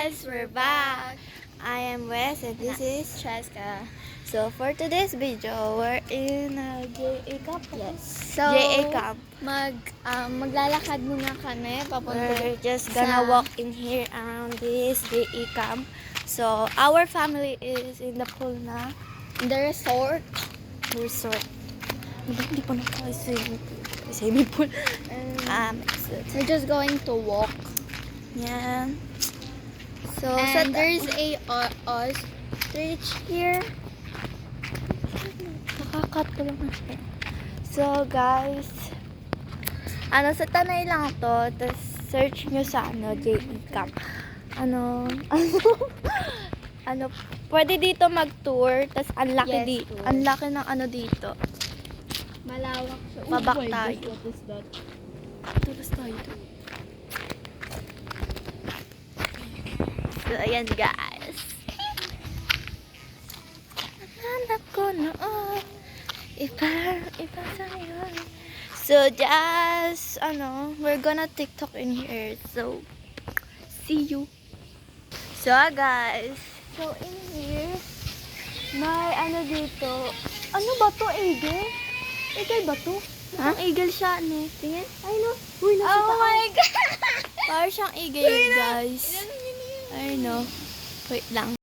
guys, we're back. I am Wes and this is Cheska. so for today's video, we're in JA camp. Yes. So, JA camp. maglalakad muna kami papunta We're just gonna sa- walk in here around this JA camp. So our family is in the pool na the resort. resort. Hindi pa swimming pool. We're just going to walk. Yan. So And there's a ostrich here. nakakat ko lang na siya. So guys, sa Tanay lang to, tapos search nyo sa JE Camp. Pwede dito mag-tour, tapos ang laki Yes, dito. tour. Ang laki ng ano dito. Malawak siya. Babak Oh my tayo. God, what is that? Tapos tayo. So ayan guys. Hanap ko noon. Iba sa'yo. So just, we're gonna TikTok in here. So, see you. So guys, so in here, may dito. Ano ba to, eagle? Eagle ba to? Ha? Eagle siya, ne? Tingin. Ay no. Uy, nasa Oh taas. my God! Parang siyang eagle, guys. I know. Wait lang.